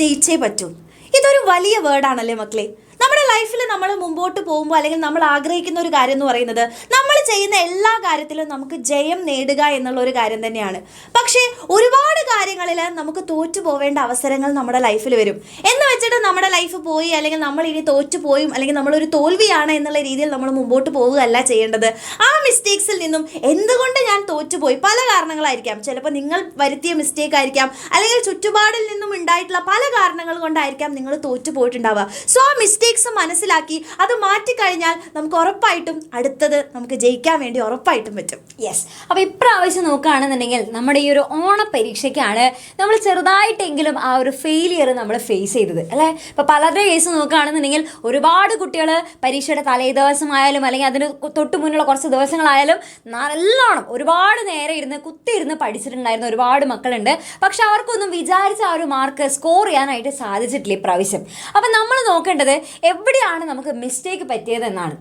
ജയിച്ചേ പറ്റൂ. ഇതൊരു വലിയ വേർഡാണല്ലേ മക്കളെ. നമ്മുടെ ലൈഫിൽ നമ്മൾ മുമ്പോട്ട് പോകുമ്പോൾ അല്ലെങ്കിൽ നമ്മൾ ആഗ്രഹിക്കുന്ന ഒരു കാര്യം എന്ന് പറയുന്നത് നമ്മൾ ചെയ്യുന്ന എല്ലാ കാര്യത്തിലും നമുക്ക് ജയം നേടുക എന്നുള്ള ഒരു കാര്യം തന്നെയാണ്. പക്ഷേ ഒരുപാട് കാര്യങ്ങളിൽ നമുക്ക് തോറ്റു പോവേണ്ട അവസരങ്ങൾ നമ്മുടെ ലൈഫിൽ വരും. എന്ന് വെച്ചിട്ട് നമ്മുടെ ലൈഫ് പോയി അല്ലെങ്കിൽ നമ്മൾ ഇനി തോറ്റുപോയും അല്ലെങ്കിൽ നമ്മളൊരു തോൽവിയാണ് എന്നുള്ള രീതിയിൽ നമ്മൾ മുമ്പോട്ട് പോവുകയല്ല ചെയ്യേണ്ടത്. ആ മിസ്റ്റേക്സിൽ നിന്നും എന്തുകൊണ്ട് ഞാൻ തോറ്റുപോയി, പല കാരണങ്ങളായിരിക്കാം. ചിലപ്പോൾ നിങ്ങൾ വരുത്തിയ മിസ്റ്റേക്ക് ആയിരിക്കാം, അല്ലെങ്കിൽ ചുറ്റുപാടിൽ നിന്നും ഉണ്ടായിട്ടുള്ള പല കാരണങ്ങൾ കൊണ്ടായിരിക്കാം നിങ്ങൾ തോറ്റുപോയിട്ടുണ്ടാവുക. സോ ആ മിസ്റ്റേക്സ് മനസ്സിലാക്കി അത് മാറ്റിക്കഴിഞ്ഞാൽ നമുക്ക് ഉറപ്പായിട്ടും അടുത്തത് നമുക്ക് ജയിക്കാൻ വേണ്ടി ഉറപ്പായിട്ടും പറ്റും. യെസ്. അപ്പോൾ ഇപ്രാവശ്യം നോക്കുകയാണെന്നുണ്ടെങ്കിൽ നമ്മുടെ ഈ ഒരു ഓണ പരീക്ഷയ്ക്കാണ് നമ്മൾ ചെറുതായിട്ടെങ്കിലും ആ ഒരു ഫെയിലിയർ നമ്മൾ ഫേസ് ചെയ്തത് അല്ലേ. ഇപ്പോൾ പലരുടെ കേസ് നോക്കുകയാണെന്നുണ്ടെങ്കിൽ ഒരുപാട് കുട്ടികൾ പരീക്ഷയുടെ തലേ ദിവസമായാലും അല്ലെങ്കിൽ അതിന് തൊട്ട് മുന്നുള്ള കുറച്ച് ദിവസങ്ങളായാലും നല്ലോണം ഒരുപാട് നേരെ കുത്തിയിരുന്ന് പഠിച്ചിട്ടുണ്ടായിരുന്ന ഒരുപാട് മക്കളുണ്ട്. പക്ഷെ അവർക്കൊന്നും വിചാരിച്ച ആ ഒരു മാർക്ക് സ്കോർ ചെയ്യാനായിട്ട് സാധിച്ചിട്ടില്ല ഇപ്രാവശ്യം. അപ്പം നമ്മൾ നോക്കേണ്ടത് എവിടെയാണ് നമുക്ക് മിസ്റ്റേക്ക് പറ്റിയതെന്നാണ്.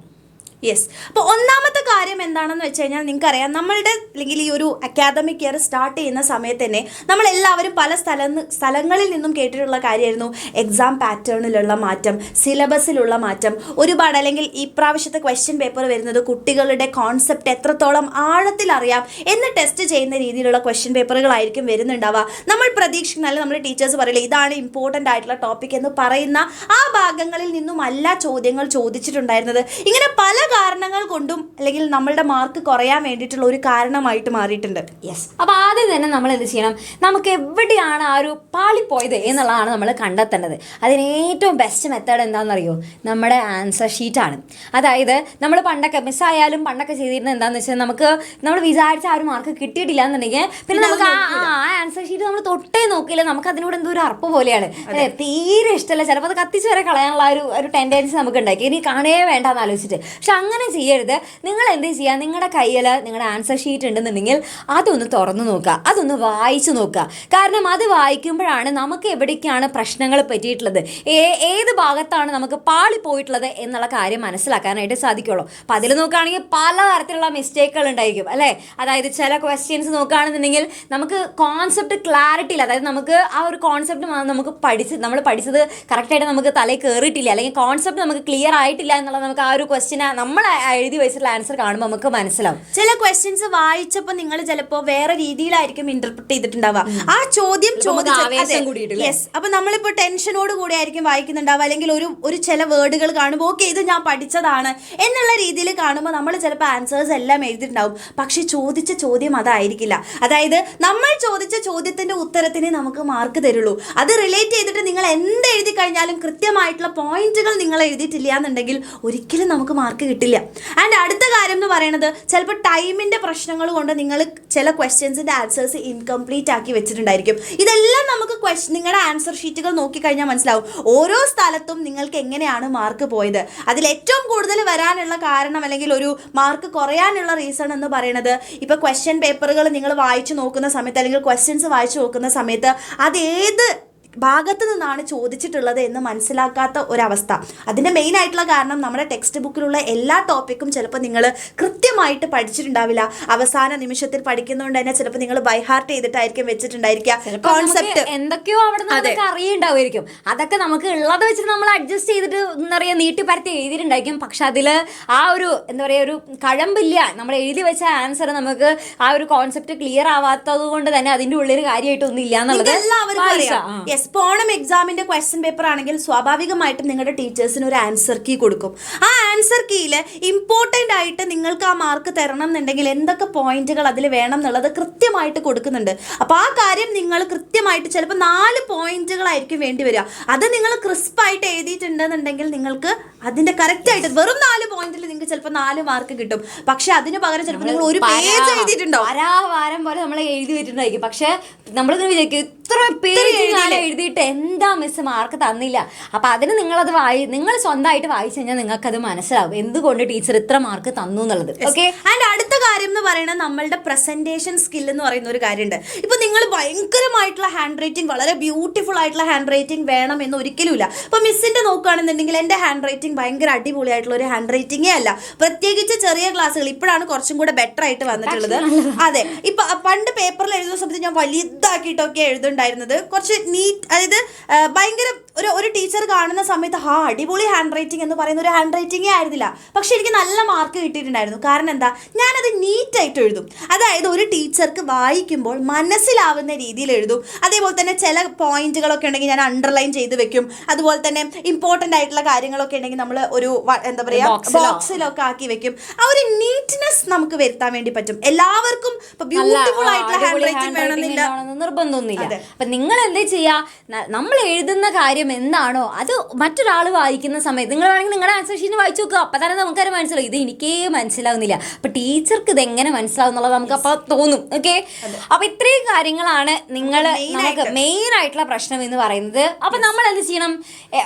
യെസ്. അപ്പോൾ ഒന്നാമത്തെ കാര്യം എന്താണെന്ന് വെച്ച് കഴിഞ്ഞാൽ നിങ്ങൾക്കറിയാം, നമ്മളുടെ അല്ലെങ്കിൽ ഈ ഒരു അക്കാദമിക് ഇയർ സ്റ്റാർട്ട് ചെയ്യുന്ന സമയത്ത് തന്നെ നമ്മളെല്ലാവരും പല സ്ഥലങ്ങളിൽ നിന്നും കേട്ടിട്ടുള്ള കാര്യമായിരുന്നു എക്സാം പാറ്റേണിലുള്ള മാറ്റം, സിലബസിലുള്ള മാറ്റം. ഒരുപാട് അല്ലെങ്കിൽ ഈ പ്രാവശ്യത്തെ ക്വസ്റ്റ്യൻ പേപ്പർ വരുന്നത് കുട്ടികളുടെ കോൺസെപ്റ്റ് എത്രത്തോളം ആഴത്തിൽ അറിയാം എന്ന് ടെസ്റ്റ് ചെയ്യുന്ന രീതിയിലുള്ള ക്വസ്റ്റ്യൻ പേപ്പറുകളായിരിക്കും വരുന്നുണ്ടാവുക. നമ്മൾ പ്രതീക്ഷിക്കുന്ന അല്ലെങ്കിൽ നമ്മുടെ ടീച്ചേഴ്സ് പറയില്ല ഇതാണ് ഇമ്പോർട്ടൻ്റ് ആയിട്ടുള്ള ടോപ്പിക് എന്ന് പറയുന്ന ആ ഭാഗങ്ങളിൽ നിന്നുമല്ല ചോദ്യങ്ങൾ ചോദിച്ചിട്ടുണ്ടായിരുന്നത്. ഇങ്ങനെ പല കാരണങ്ങൾ കൊണ്ടും അല്ലെങ്കിൽ നമ്മളുടെ മാർക്ക് കുറയാൻ വേണ്ടിയിട്ടുള്ള ഒരു കാരണമായിട്ട് മാറിയിട്ടുണ്ട്. യെസ്. അപ്പോൾ ആദ്യം തന്നെ നമ്മൾ എന്ത് ചെയ്യണം, നമുക്ക് എവിടെയാണ് ആ ഒരു പാളിപ്പോയത് എന്നുള്ളതാണ് നമ്മൾ കണ്ടെത്തേണ്ടത്. അതിന് ഏറ്റവും ബെസ്റ്റ് മെത്തേഡ് എന്താണെന്നറിയോ, നമ്മുടെ ആൻസർ ഷീറ്റാണ്. അതായത് നമ്മൾ പണ്ടൊക്കെ മിസ്സായാലും പണ്ടൊക്കെ ചെയ്തിരുന്നത് എന്താണെന്ന് വെച്ചാൽ നമ്മൾ വിചാരിച്ച ആ ഒരു മാർക്ക് കിട്ടിയിട്ടില്ല എന്നുണ്ടെങ്കിൽ പിന്നെ നമുക്ക് ആ ആൻസർ ഷീറ്റ് നമ്മൾ തൊട്ടേ നോക്കിയില്ല, നമുക്ക് അതിനോട് എന്തോ ഒരു അർപ്പ് പോലെയാണ്, തീരെ ഇഷ്ടമല്ല. ചിലപ്പോൾ അത് കത്തിച്ച് വരെ കളയാനുള്ള ഒരു ടെൻഡൻസി നമുക്ക് ഉണ്ടാക്കി, ഇനി കാണേ വേണ്ടെന്ന് ആലോചിച്ചിട്ട്. പക്ഷെ അങ്ങനെ ചെയ്യരുത്. നിങ്ങൾ എന്ത് ചെയ്യുക, നിങ്ങളുടെ കയ്യിൽ നിങ്ങളുടെ ആൻസർ ഷീറ്റ് ഉണ്ടെന്നുണ്ടെങ്കിൽ അതൊന്ന് തുറന്നു നോക്കുക, അതൊന്ന് വായിച്ചു നോക്കുക. കാരണം അത് വായിക്കുമ്പോഴാണ് നമുക്ക് എവിടേക്കാണ് പ്രശ്നങ്ങൾ പറ്റിയിട്ടുള്ളത്, ഏത് ഭാഗത്താണ് നമുക്ക് പാളിപ്പോയിട്ടുള്ളത് എന്നുള്ള കാര്യം മനസ്സിലാക്കാനായിട്ട് സാധിക്കുള്ളൂ. അപ്പം അതിൽ നോക്കുകയാണെങ്കിൽ പലതരത്തിലുള്ള മിസ്റ്റേക്കുകൾ ഉണ്ടായിരിക്കും അല്ലേ. അതായത് ചില ക്വസ്റ്റ്യൻസ് നോക്കുകയാണെന്നുണ്ടെങ്കിൽ നമുക്ക് കോൺസെപ്റ്റ് ക്ലാരിറ്റി ഇല്ല, അതായത് നമുക്ക് ആ ഒരു കോൺസെപ്റ്റ് നമ്മൾ പഠിച്ചത് കറക്റ്റായിട്ട് നമുക്ക് തലയിൽ കയറിയിട്ടില്ല, അല്ലെങ്കിൽ കോൺസെപ്റ്റ് നമുക്ക് ക്ലിയർ ആയിട്ടില്ല എന്നുള്ളത് നമുക്ക് ആ ഒരു ക്വസ്റ്റ്യനെ നമ്മൾ എഴുതി വെച്ചിട്ടുള്ള ആൻസർ കാണുമ്പോൾ നമുക്ക് മനസ്സിലാവും. ചില ക്വസ്റ്റ്യൻസ് വായിച്ചപ്പോൾ നിങ്ങൾ ചിലപ്പോൾ വേറെ രീതിയിലായിരിക്കും ഇന്റർപ്രിറ്റ് ചെയ്തിട്ടുണ്ടാവുക. ആ ചോദ്യം യെസ്. അപ്പൊ നമ്മളിപ്പോൾ ടെൻഷനോട് കൂടി ആയിരിക്കും വായിക്കുന്നുണ്ടാവുക, അല്ലെങ്കിൽ ഒരു ചില വേർഡുകൾ കാണുമ്പോൾ ഓക്കെ ഇത് ഞാൻ പഠിച്ചതാണ് എന്നുള്ള രീതിയിൽ കാണുമ്പോൾ നമ്മൾ ചിലപ്പോൾ ആൻസേഴ്സ് എല്ലാം എഴുതിയിട്ടുണ്ടാവും. പക്ഷെ ചോദിച്ച ചോദ്യം അതായിരിക്കില്ല. അതായത് നമ്മൾ ചോദിച്ച ചോദ്യത്തിന്റെ ഉത്തരത്തിന് നമുക്ക് മാർക്ക് തരുള്ളൂ. അത് റിലേറ്റ് ചെയ്തിട്ട് നിങ്ങൾ എന്ത് എഴുതി കഴിഞ്ഞാലും കൃത്യമായിട്ടുള്ള പോയിന്റുകൾ നിങ്ങൾ എഴുതിയിട്ടില്ല എന്നുണ്ടെങ്കിൽ ഒരിക്കലും നമുക്ക് മാർക്ക് കിട്ടില്ല. ആൻഡ് അടുത്ത കാര്യം എന്ന് പറയുന്നത് ചിലപ്പോൾ ടൈമിൻ്റെ പ്രശ്നങ്ങൾ കൊണ്ട് നിങ്ങൾ ചില ക്വസ്റ്റ്യൻസിൻ്റെ ആൻസേഴ്സ് ഇൻകംപ്ലീറ്റ് ആക്കി വെച്ചിട്ടുണ്ടായിരിക്കും. ഇതെല്ലാം നമുക്ക് നിങ്ങളുടെ ആൻസർ ഷീറ്റുകൾ നോക്കിക്കഴിഞ്ഞാൽ മനസ്സിലാവും ഓരോ സ്ഥലത്തും നിങ്ങൾക്ക് എങ്ങനെയാണ് മാർക്ക് പോയത്. അതിൽ ഏറ്റവും കൂടുതൽ വരാനുള്ള കാരണം അല്ലെങ്കിൽ ഒരു മാർക്ക് കുറയാനുള്ള റീസൺ എന്ന് പറയുന്നത് ഇപ്പോൾ ക്വസ്റ്റ്യൻ പേപ്പറുകൾ നിങ്ങൾ വായിച്ചു നോക്കുന്ന സമയത്ത് അല്ലെങ്കിൽ ക്വസ്റ്റ്യൻസ് വായിച്ചു നോക്കുന്ന സമയത്ത് അതേത് ഭാഗത്ത് നിന്നാണ് ചോദിച്ചിട്ടുള്ളത് എന്ന് മനസ്സിലാക്കാത്ത ഒരവസ്ഥ. അതിൻ്റെ മെയിൻ ആയിട്ടുള്ള കാരണം നമ്മുടെ ടെക്സ്റ്റ് ബുക്കിലുള്ള എല്ലാ ടോപ്പിക്കും ചിലപ്പോൾ നിങ്ങൾ കൃത്യമായിട്ട് പഠിച്ചിട്ടുണ്ടാവില്ല. അവസാന നിമിഷത്തിൽ പഠിക്കുന്നതുകൊണ്ട് തന്നെ ചിലപ്പോൾ നിങ്ങൾ ബൈ ഹാർട്ട് ചെയ്തിട്ടായിരിക്കും വെച്ചിട്ടുണ്ടായിരിക്കുക കോൺസെപ്റ്റ്, എന്തൊക്കെയോ അവിടെ നമുക്ക് അറിയുണ്ടാവുമായിരിക്കും. അതൊക്കെ നമുക്ക് ഉള്ളത് വെച്ചിട്ട് നമ്മൾ അഡ്ജസ്റ്റ് ചെയ്തിട്ട് എന്താ പറയുക നീട്ടി പരത്തി എഴുതിയിട്ടുണ്ടായിരിക്കും. പക്ഷെ അതിൽ ആ ഒരു എന്താ പറയുക ഒരു കഴമ്പില്ല. നമ്മൾ എഴുതി വെച്ച ആൻസർ നമുക്ക് ആ ഒരു കോൺസെപ്റ്റ് ക്ലിയർ ആവാത്തത് കൊണ്ട് തന്നെ അതിൻ്റെ ഉള്ളിൽ കാര്യമായിട്ടൊന്നും ഇല്ല എന്നുള്ളത് എല്ലാവർക്കും അറിയാം. ഓണം എക്സാമിന്റെ ക്വസ്റ്റ്യൻ പേപ്പർ ആണെങ്കിൽ സ്വാഭാവികമായിട്ടും നിങ്ങളുടെ ടീച്ചേഴ്സിന് ഒരു ആൻസർ കീ കൊടുക്കും. ആ ആൻസർ കീയിൽ ഇമ്പോർട്ടൻ്റ് ആയിട്ട് നിങ്ങൾക്ക് ആ മാർക്ക് തരണം എന്നുണ്ടെങ്കിൽ എന്തൊക്കെ പോയിന്റുകൾ അതിൽ വേണം എന്നുള്ളത് കൃത്യമായിട്ട് കൊടുക്കുന്നുണ്ട്. അപ്പോൾ ആ കാര്യം നിങ്ങൾ കൃത്യമായിട്ട് ചിലപ്പോൾ 4 പോയിന്റുകളായിരിക്കും വേണ്ടി വരിക. അത് നിങ്ങൾ ക്രിസ്പായിട്ട് എഴുതിയിട്ടുണ്ടെന്നുണ്ടെങ്കിൽ നിങ്ങൾക്ക് അതിന്റെ കറക്റ്റ് ആയിട്ട് വെറും 4 പോയിന്റിൽ നിങ്ങൾക്ക് ചിലപ്പോൾ 4 മാർക്ക് കിട്ടും. പക്ഷെ അതിന് പകരം ചിലപ്പോൾ നിങ്ങൾ ഒരു പേജ് എഴുതിയിട്ടുണ്ടോ, വാരം പോലെ നമ്മൾ എഴുതി വെച്ചിട്ടുണ്ടായിരിക്കും. പക്ഷെ നമ്മളിങ്ങനെ വിചാരിക്കും ഇത്ര പേര് എഴുതിയിട്ട് എന്താ മിസ് മാർക്ക് തന്നില്ല. അപ്പം അതിന് നിങ്ങൾ സ്വന്തമായിട്ട് വായിച്ചു കഴിഞ്ഞാൽ നിങ്ങൾക്കത് മനസ്സിലാവും എന്തുകൊണ്ട് ടീച്ചർ ഇത്ര മാർക്ക് തന്നു എന്നുള്ളത്. ഓക്കെ. ആൻഡ് അടുത്ത കാര്യം എന്ന് പറയുന്നത് നമ്മളുടെ പ്രസന്റേഷൻ സ്കിൽ എന്ന് പറയുന്ന ഒരു കാര്യമുണ്ട്. ഇപ്പൊ നിങ്ങൾ ഭയങ്കരമായിട്ടുള്ള ഹാൻഡ് റൈറ്റിംഗ്, വളരെ ബ്യൂട്ടിഫുൾ ആയിട്ടുള്ള ഹാൻഡ് റൈറ്റിംഗ് വേണം എന്ന് ഒരിക്കലുമില്ല. ഇപ്പൊ മിസ്സിന്റെ നോക്കുകയാണെന്നുണ്ടെങ്കിൽ എൻ്റെ ഹാൻഡ് റൈറ്റിംഗ് ഭയങ്കര അടിപൊളിയായിട്ടുള്ള ഒരു ഹാൻഡ് റൈറ്റിംഗേ അല്ല. പ്രത്യേകിച്ച് ചെറിയ ക്ലാസ്സുകൾ ഇപ്പോഴാണ് കുറച്ചും കൂടെ ബെറ്റർ ആയിട്ട് വന്നിട്ടുള്ളത്. അതെ, ഇപ്പൊ പണ്ട് പേപ്പറിൽ എഴുതുന്ന സമയത്ത് ഞാൻ വലുതാക്കിയിട്ടൊക്കെ എഴുതുണ്ടായിരുന്നത്. കുറച്ച് നീറ്റ്, അതായത് ഭയങ്കര ഒരു ടീച്ചർ കാണുന്ന സമയത്ത് അടിപൊളി ഹാൻഡ് റൈറ്റിംഗ് എന്ന് പറയുന്ന ഒരു ഹാൻഡ് റൈറ്റിംഗേ ആയിരുന്നില്ല. പക്ഷെ എനിക്ക് നല്ല മാർക്ക് കിട്ടിയിട്ടുണ്ടായിരുന്നു. കാരണം എന്താ, ഞാനത് നീറ്റായിട്ട് എഴുതും. അതായത് ഒരു ടീച്ചർക്ക് വായിക്കുമ്പോൾ മനസ്സിലാവുന്ന രീതിയിൽ എഴുതും. അതേപോലെ തന്നെ ചില പോയിന്റുകളൊക്കെ ഉണ്ടെങ്കിൽ ഞാൻ അണ്ടർലൈൻ ചെയ്ത് വെക്കും. അതുപോലെ തന്നെ ഇമ്പോർട്ടൻ്റ് ആയിട്ടുള്ള കാര്യങ്ങളൊക്കെ ഉണ്ടെങ്കിൽ നമ്മൾ ഒരു എന്താ പറയുക ബോക്സിലൊക്കെ ആക്കി വെക്കും. ആ ഒരു നീറ്റ്നെസ് നമുക്ക് വരുത്താൻ വേണ്ടി പറ്റും. എല്ലാവർക്കും ബ്യൂട്ടിഫുൾ ആയിട്ടുള്ള ഹാൻഡ് റൈറ്റിംഗ് വേണമെന്നില്ല, നിർബന്ധമൊന്നുമില്ല. അപ്പൊ നിങ്ങൾ എന്താ ചെയ്യാ, നമ്മൾ എഴുതുന്ന കാര്യം എന്താണോ അത് മറ്റൊരാൾ വായിക്കുന്ന സമയത്ത് നിങ്ങൾ വേണമെങ്കിൽ നിങ്ങളുടെ ആൻസർ ഷീറ്റ് വായിച്ചു നോക്കുക. അപ്പൊ തന്നെ നമുക്കത് മനസ്സിലാവും, ഇത് എനിക്കേ മനസ്സിലാവുന്നില്ല, അപ്പൊ ടീച്ചർക്ക് ഇത് എങ്ങനെ മനസ്സിലാവും എന്നുള്ളത് നമുക്ക് അപ്പൊ തോന്നും. ഓക്കെ, അപ്പൊ ഇത്രയും കാര്യങ്ങളാണ് നമുക്ക് മെയിൻ ആയിട്ടുള്ള പ്രശ്നം എന്ന് പറയുന്നത്. അപ്പൊ നമ്മൾ എന്ത് ചെയ്യണം,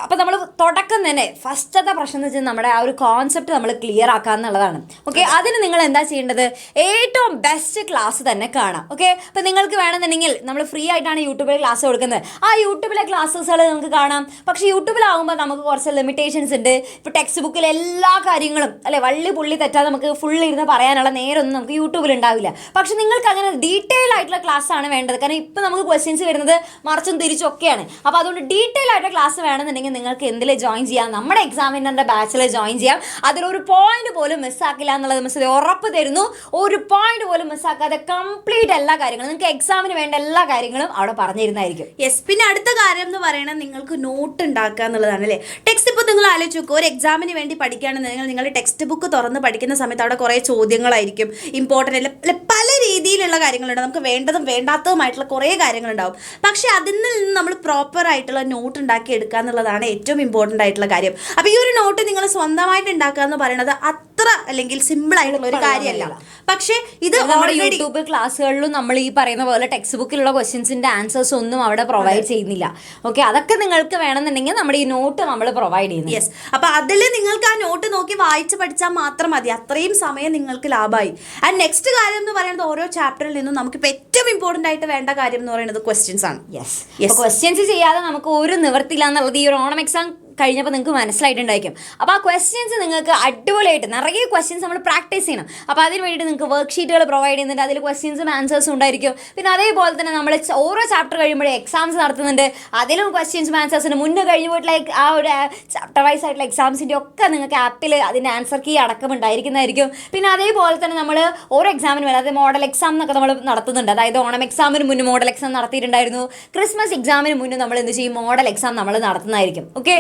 അപ്പൊ നമ്മൾ തുടക്കം തന്നെ ഫസ്റ്റത്തെ പ്രശ്നം എന്ന് വെച്ചാൽ നമ്മുടെ ആ ഒരു കോൺസെപ്റ്റ് നമ്മൾ ക്ലിയർ ആക്കുക എന്നുള്ളതാണ്. ഓക്കെ, അതിന് നിങ്ങൾ എന്താ ചെയ്യേണ്ടത്, ഏറ്റവും ബെസ്റ്റ് ക്ലാസ് തന്നെ കാണാം. ഓക്കെ, അപ്പൊ നിങ്ങൾക്ക് വേണമെന്നുണ്ടെങ്കിൽ നമ്മൾ ഫ്രീ ആയിട്ടാണ് യൂട്യൂബിൽ ക്ലാസ് കൊടുക്കുന്നത്. ആ യൂട്യൂബിലെ ക്ലാസ്സുകൾ നമുക്ക് കാണാം. പക്ഷെ യൂട്യൂബിലാകുമ്പോൾ നമുക്ക് കുറച്ച് ലിമിറ്റേഷൻസ് ഉണ്ട്. ഇപ്പോൾ ടെക്സ്റ്റ് ബുക്കിൽ എല്ലാ കാര്യങ്ങളും അല്ലെ വള്ളി പുള്ളി തെറ്റാതെ നമുക്ക് ഫുൾ ഇരുന്ന് പറയാനുള്ള നേരമൊന്നും നമുക്ക് യൂട്യൂബിൽ ഉണ്ടാവില്ല. പക്ഷെ നിങ്ങൾക്ക് അങ്ങനെ ഡീറ്റെയിൽ ആയിട്ടുള്ള ക്ലാസ് ആണ് വേണ്ടത്. കാരണം ഇപ്പം നമുക്ക് ക്വസ്റ്റ്യൻസ് വരുന്നത് മറിച്ചും തിരിച്ചും ഒക്കെയാണ്. അപ്പോൾ അതുകൊണ്ട് ഡീറ്റെയിൽ ആയിട്ടുള്ള ക്ലാസ് വേണമെന്നുണ്ടെങ്കിൽ നിങ്ങൾക്ക് എന്തിൽ ജോയിൻ ചെയ്യാം, നമ്മുടെ എക്സാമിനറിൻ്റെ ബാച്ചിൽ ജോയിൻ ചെയ്യാം. അതിലൊരു പോയിന്റ് പോലും മിസ്സാക്കില്ല എന്നുള്ളത് മിസ് ഉറപ്പ് തരുന്നു. ഒരു പോയിന്റ് പോലും മിസ്സാക്കാതെ കംപ്ലീറ്റ് എല്ലാ കാര്യങ്ങളും നിങ്ങൾക്ക് എക്സാമിന് വേണ്ട എല്ലാ കാര്യങ്ങളും അവിടെ പറഞ്ഞിരുന്നായിരിക്കും. യെസ്, പിന്നെ അടുത്ത കാര്യം എന്ന് പറയുന്നത് നിങ്ങൾക്ക് നോട്ട് ഉണ്ടാക്കുക എന്നുള്ളതാണ് അല്ലേ. ടെക്സ്റ്റ് ഇപ്പോൾ നിങ്ങൾ ആലോചിച്ച് നോക്കുക, ഒരു എക്സാമിന് വേണ്ടി പഠിക്കുകയാണെന്നുണ്ടെങ്കിൽ നിങ്ങൾ ടെക്സ്റ്റ് ബുക്ക് തുറന്ന് പഠിക്കുന്ന സമയത്ത് അവിടെ കുറേ ചോദ്യങ്ങളായിരിക്കും, ഇമ്പോർട്ടൻ്റ് അല്ല പല രീതിയിലുള്ള കാര്യങ്ങളുണ്ട്. നമുക്ക് വേണ്ടതും വേണ്ടാത്തതുമായിട്ടുള്ള കുറേ കാര്യങ്ങളുണ്ടാവും. പക്ഷേ അതിൽ നിന്ന് നമ്മൾ പ്രോപ്പർ ആയിട്ടുള്ള നോട്ട് ഉണ്ടാക്കി എടുക്കുക എന്നുള്ളതാണ് ഏറ്റവും ഇമ്പോർട്ടൻ്റ് ആയിട്ടുള്ള കാര്യം. അപ്പോൾ ഈ ഒരു നോട്ട് നിങ്ങൾ സ്വന്തമായിട്ട് ഉണ്ടാക്കുക എന്ന് പറയുന്നത് അത്ര അല്ലെങ്കിൽ സിമ്പിൾ ആയിട്ടുള്ള ഒരു കാര്യമല്ല. പക്ഷേ ഇത് യൂട്യൂബ് ക്ലാസ്സുകളിലും നമ്മൾ ഈ പറയുന്ന പോലെ ടെക്സ്റ്റ് ബുക്കിലുള്ള ക്വസ്റ്റ്യൻസിന്റെ ആൻസേഴ്സ് ഒന്നും അവിടെ പ്രൊവൈഡ് ചെയ്യുന്നില്ല. ഓക്കെ, അതൊക്കെ നിങ്ങൾക്ക് വേണമെന്നുണ്ടെങ്കിൽ നമ്മുടെ ഈ നോട്ട് നമ്മൾ പ്രൊവൈഡ് ചെയ്യുന്നു. യെസ്, അപ്പൊ അതിൽ നിങ്ങൾക്ക് ആ നോട്ട് നോക്കി വായിച്ച് പഠിച്ചാൽ മാത്രം മതി. അത്രയും സമയം നിങ്ങൾക്ക് ലാഭമായി. ആൻഡ് നെക്സ്റ്റ് കാര്യം എന്ന് പറയുന്നത് ഓരോ ചാപ്റ്ററിൽ നിന്നും നമുക്കിപ്പോൾ ഏറ്റവും ഇമ്പോർട്ടൻ്റ് ആയിട്ട് വേണ്ട കാര്യം എന്ന് പറയുന്നത് ക്വസ്റ്റ്യൻസ് ആണ്. യെസ്, ക്വസ്റ്റ്യൻസ് ചെയ്യാതെ നമുക്ക് ഒരു നിവർത്തില്ല എന്നുള്ളത് ഈ ഒരു ഓണം എക്സാം കഴിഞ്ഞപ്പോൾ നിങ്ങൾക്ക് മനസ്സിലായിട്ടുണ്ടായിരിക്കും. അപ്പോൾ ആ ക്വസ്റ്റ്യൻസ് നിങ്ങൾക്ക് അടിപൊളിയായിട്ട് നിറയെ ക്വസ്റ്റ്യൻസ് നമ്മൾ പ്രാക്ടീസ് ചെയ്യണം. അപ്പോൾ അതിന് വേണ്ടിയിട്ട് നിങ്ങൾക്ക് വർക്ക് ഷീറ്റുകൾ പ്രൊവൈഡ് ചെയ്യുന്നുണ്ട്. അതിൽ ക്വസ്റ്റ്യൻസും ആൻസേഴ്സും ഉണ്ടായിരിക്കും. പിന്നെ അതേപോലെ തന്നെ നമ്മൾ ഓരോ ചാപ്റ്റർ കഴിയുമ്പോഴേ എക്സാംസ് നടത്തുന്നുണ്ട്. അതിലും ക്വസ്റ്റ്യൻസും ആൻസേഴ്സിന് മുന്നേ കഴിഞ്ഞു പോയിട്ടുള്ള ആ ഒരു ചാപ്റ്റർ വൈസ് ആയിട്ടുള്ള എക്സാംസിൻ്റെ ഒക്കെ നിങ്ങൾക്ക് ആപ്പിൽ അതിൻ്റെ ആൻസർ കീ അടക്കം ഉണ്ടായിരിക്കുന്നതായിരിക്കും. പിന്നെ അതേപോലെ തന്നെ നമ്മൾ ഓരോ എക്സാമിന് വരെ അതായത് മോഡൽ എക്സാം എന്നൊക്കെ നമ്മൾ നടത്തുന്നുണ്ട്. അതായത് ഓണം എക്സാമിന് മുന്നേ മോഡൽ എക്സാം നടത്തിയിട്ടുണ്ടായിരുന്നു. ക്രിസ്മസ് എക്സാമിന് മുന്നേ നമ്മൾ എന്ത് ചെയ്യും, മോഡൽ എക്സാം നമ്മൾ നടത്തുന്നതായിരിക്കും. ഓക്കെ,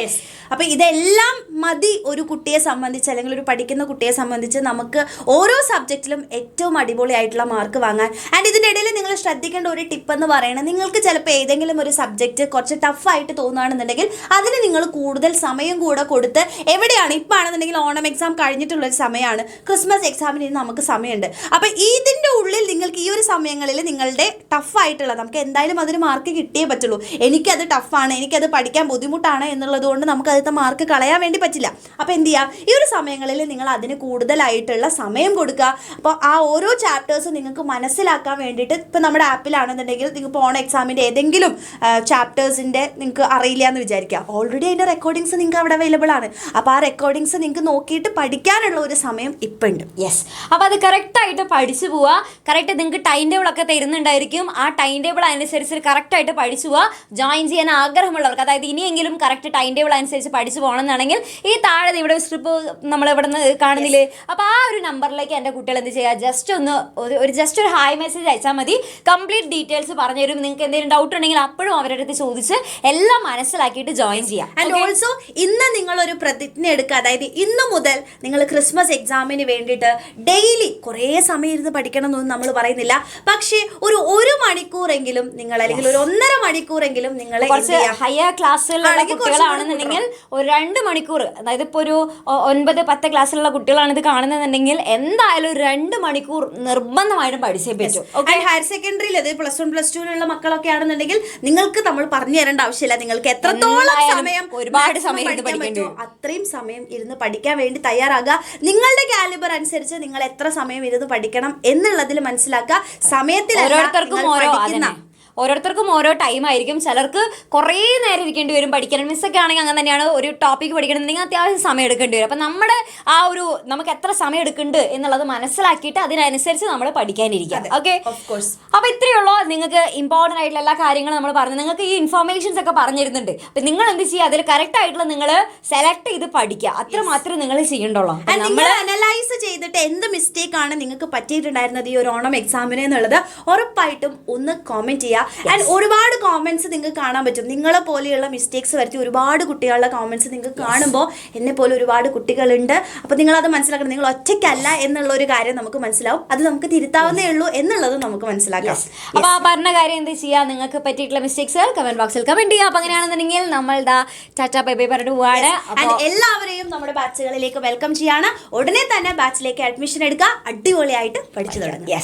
അപ്പൊ ഇതെല്ലാം മതി ഒരു കുട്ടിയെ സംബന്ധിച്ച് അല്ലെങ്കിൽ ഒരു പഠിക്കുന്ന കുട്ടിയെ സംബന്ധിച്ച് നമുക്ക് ഓരോ സബ്ജക്റ്റിലും ഏറ്റവും അടിപൊളിയായിട്ടുള്ള മാർക്ക് വാങ്ങാൻ. ആൻഡ് ഇതിൻ്റെ ഇടയിൽ നിങ്ങൾ ശ്രദ്ധിക്കേണ്ട ഒരു ടിപ്പ് എന്ന് പറയുന്നത്, നിങ്ങൾക്ക് ചിലപ്പോൾ ഏതെങ്കിലും ഒരു സബ്ജക്റ്റ് കുറച്ച് ടഫായിട്ട് തോന്നുകയാണെന്നുണ്ടെങ്കിൽ അതിന് നിങ്ങൾ കൂടുതൽ സമയം കൂടെ കൊടുത്ത് എവിടെയാണ് ഇപ്പം ആണെന്നുണ്ടെങ്കിൽ ഓണം എക്സാം കഴിഞ്ഞിട്ടുള്ളൊരു സമയമാണ്, ക്രിസ്മസ് എക്സാമിന് നമുക്ക് സമയമുണ്ട്. അപ്പം ഇതിൻ്റെ ഉള്ളിൽ നിങ്ങൾക്ക് ഈ ഒരു സമയങ്ങളിൽ നിങ്ങളുടെ ടഫായിട്ടുള്ള നമുക്ക് എന്തായാലും അതിന് മാർക്ക് കിട്ടിയേ പറ്റുള്ളൂ. എനിക്കത് ടഫാണ്, എനിക്കത് പഠിക്കാൻ ബുദ്ധിമുട്ടാണ് എന്നുള്ളത് കൊണ്ട് നമുക്കത് മാർക്ക് കളയാൻ വേണ്ടി പറ്റില്ല. അപ്പോൾ എന്ത് ചെയ്യുക, ഈ ഒരു സമയങ്ങളിൽ നിങ്ങൾ അതിന് കൂടുതലായിട്ടുള്ള സമയം കൊടുക്കുക. അപ്പോൾ ആ ഓരോ ചാപ്റ്റേഴ്സും നിങ്ങൾക്ക് മനസ്സിലാക്കാൻ വേണ്ടിയിട്ട് ഇപ്പോൾ നമ്മുടെ ആപ്പിലാണെന്നുണ്ടെങ്കിൽ നിങ്ങൾക്ക് ഓൺ എക്സാമിൻ്റെ ഏതെങ്കിലും ചാപ്റ്റേഴ്സിൻ്റെ നിങ്ങൾക്ക് അറിയില്ല എന്ന് വിചാരിക്കുക, ഓൾറെഡി അതിൻ്റെ റെക്കോർഡിങ്സ് നിങ്ങൾക്ക് അവിടെ അവൈലബിൾ ആണ്. അപ്പോൾ ആ റെക്കോർഡിങ്സ് നിങ്ങൾക്ക് നോക്കിയിട്ട് പഠിക്കാനുള്ള ഒരു സമയം ഇപ്പം ഉണ്ട്. യെസ്, അപ്പോൾ അത് കറക്റ്റായിട്ട് പഠിച്ചു പോവുക. കറക്റ്റ് നിങ്ങൾക്ക് ടൈം ടേബിൾ ഒക്കെ തരുന്നുണ്ടായിരിക്കും. ആ ടൈം ടേബിൾ അനുസരിച്ച് കറക്റ്റായിട്ട് പഠിച്ചു പോവുക. ജോയിൻ ചെയ്യാൻ ആഗ്രഹമുള്ളവർക്ക്, അതായത് ഇനിയെങ്കിലും കറക്റ്റ് ടൈം ടേബിൾ അനുസരിച്ച് പഠിച്ചു പോകണമെന്നാണെങ്കിൽ ഈ താഴെ ഇവിടെ സ്ട്രിപ്പ് നമ്മൾ ഇവിടെ നിന്ന് കാണുന്നില്ലേ, അപ്പോൾ ആ ഒരു നമ്പറിലേക്ക് എൻ്റെ കുട്ടികൾ എന്ത് ചെയ്യുക, ജസ്റ്റ് ഒരു ഹായ് മെസ്സേജ് അയച്ചാൽ മതി. കംപ്ലീറ്റ് ഡീറ്റെയിൽസ് പറഞ്ഞു തരും. നിങ്ങൾക്ക് എന്തെങ്കിലും ഡൗട്ട് ഉണ്ടെങ്കിൽ അപ്പോഴും അവരുടെ അടുത്ത് ചോദിച്ച് എല്ലാം മനസ്സിലാക്കിയിട്ട് ജോയിൻ ചെയ്യാം. ആൻഡ് ഓൾസോ ഇന്ന് നിങ്ങളൊരു പ്രതിജ്ഞ എടുക്കുക. അതായത് ഇന്ന് മുതൽ നിങ്ങൾ ക്രിസ്മസ് എക്സാമിന് വേണ്ടിയിട്ട് ഡെയിലി കുറേ സമയം ഇരുന്ന് പഠിക്കണം എന്നൊന്നും നമ്മൾ പറയുന്നില്ല. പക്ഷേ ഒരു മണിക്കൂറെങ്കിലും നിങ്ങൾ അല്ലെങ്കിൽ ഒരു 1.5 മണിക്കൂറെങ്കിലും നിങ്ങൾ കുറച്ച് ഹയർ ക്ലാസ്സുകളിലുള്ള കുട്ടികളാണെന്നുണ്ടെങ്കിൽ ഒരു 2 മണിക്കൂർ, അതായത് ഇപ്പോൾ ഒരു 9-10 ക്ലാസ്സിലുള്ള കുട്ടികളാണ് ഇത് കാണുന്നതെന്നുണ്ടെങ്കിൽ എന്തായാലും ഒരു 2 മണിക്കൂർ നിർബന്ധമായിട്ടും പഠിച്ചേ പറ്റും. ഹയർ സെക്കൻഡറിയിൽ അത് +1 +2 മക്കളൊക്കെ ആണെന്നുണ്ടെങ്കിൽ നിങ്ങൾക്ക് നമ്മൾ പറഞ്ഞു തരേണ്ട ആവശ്യമില്ല. നിങ്ങൾക്ക് എത്രത്തോളം സമയം ഒരുപാട് സമയം പഠിക്കാൻ പറ്റുമോ അത്രയും സമയം ഇരുന്ന് പഠിക്കാൻ വേണ്ടി തയ്യാറാകുക. നിങ്ങളുടെ കാലിബർ അനുസരിച്ച് നിങ്ങൾ എത്ര സമയം ഇരുന്ന് പഠിക്കണം എന്നുള്ളതിൽ മനസ്സിലാക്കുക. സമയത്തിൽ ഓരോരുത്തർക്കും ഓരോ ടൈം ആയിരിക്കും. ചിലർക്ക് കുറേ നേരം ഇരിക്കേണ്ടി വരും പഠിക്കാൻ. മിസ്സൊക്കെ ആണെങ്കിൽ അങ്ങനെ തന്നെയാണ്. ഒരു ടോപ്പിക്ക് പഠിക്കണമെന്നുണ്ടെങ്കിൽ അത്യാവശ്യം സമയം എടുക്കേണ്ടി വരും. അപ്പം നമ്മുടെ ആ ഒരു നമുക്ക് എത്ര സമയം എടുക്കുന്നുണ്ട് എന്നുള്ളത് മനസ്സിലാക്കിയിട്ട് അതിനനുസരിച്ച് നമ്മൾ പഠിക്കാനിരിക്കാം. ഓക്കെ, അപ്പൊ ഇത്രയേ ഉള്ളൂ. നിങ്ങൾക്ക് ഇമ്പോർട്ടൻ്റ് ആയിട്ടുള്ള എല്ലാ കാര്യങ്ങളും നമ്മൾ പറഞ്ഞു, നിങ്ങൾക്ക് ഈ ഇൻഫോർമേഷൻസ് ഒക്കെ പറഞ്ഞിരുന്നുണ്ട്. അപ്പൊ നിങ്ങൾ എന്ത് ചെയ്യുക, അതിൽ കറക്റ്റ് ആയിട്ടുള്ള നിങ്ങൾ സെലക്ട് ചെയ്ത് പഠിക്കുക. അത്ര മാത്രമേ നിങ്ങൾ ചെയ്യണ്ടുള്ളൂ. നമ്മൾ അനലൈസ് ചെയ്തിട്ട് എന്ത് മിസ്റ്റേക്ക് ആണ് നിങ്ങൾക്ക് പറ്റിയിട്ടുണ്ടായിരുന്നത് ഈ ഒരു ഓണം എക്സാമിന് എന്നുള്ളത് ഉറപ്പായിട്ടും ഒന്ന് കോമെന്റ് ചെയ്യുക. ആൻഡ് ഒരുപാട് കോമെന്റ്സ് നിങ്ങൾക്ക് കാണാൻ പറ്റും. നിങ്ങളെ പോലെയുള്ള മിസ്റ്റേക്സ് വരുത്തി ഒരുപാട് കുട്ടികളുടെ കോമെന്റ്സ് നിങ്ങൾക്ക് കാണുമ്പോൾ എന്നെ പോലെ ഒരുപാട് കുട്ടികളുണ്ട്. അപ്പോൾ നിങ്ങൾ അത് മനസ്സിലാക്കണം. നിങ്ങൾ ഒറ്റയ്ക്കല്ല എന്നുള്ള ഒരു കാര്യം നമുക്ക് മനസ്സിലാവും. അത് നമുക്ക് തിരുത്താവുന്നേ ഉള്ളൂ എന്നുള്ളത് നമുക്ക് മനസ്സിലാക്കാം. അപ്പൊ ആ പറഞ്ഞ കാര്യം എന്ത് ചെയ്യുക, നിങ്ങൾക്ക് പറ്റിയിട്ടുള്ള മിസ്റ്റേക്സ് കമന്റ് ബോക്സിൽ കമന്റ് ചെയ്യുക. അപ്പൊ അങ്ങനെയാണെന്നുണ്ടെങ്കിൽ നമ്മൾ ടാറ്റ ബൈ ബൈ പറഞ്ഞിട്ട് പോവാണ്. എല്ലാവരെയും നമ്മുടെ ബാച്ചുകളിലേക്ക് വെൽക്കം ചെയ്യാണ്. ഉടനെ തന്നെ ബാച്ചിലേക്ക് അഡ്മിഷൻ എടുക്കുക. അടിപൊളിയായിട്ട് പഠിച്ചു തുടങ്ങുക.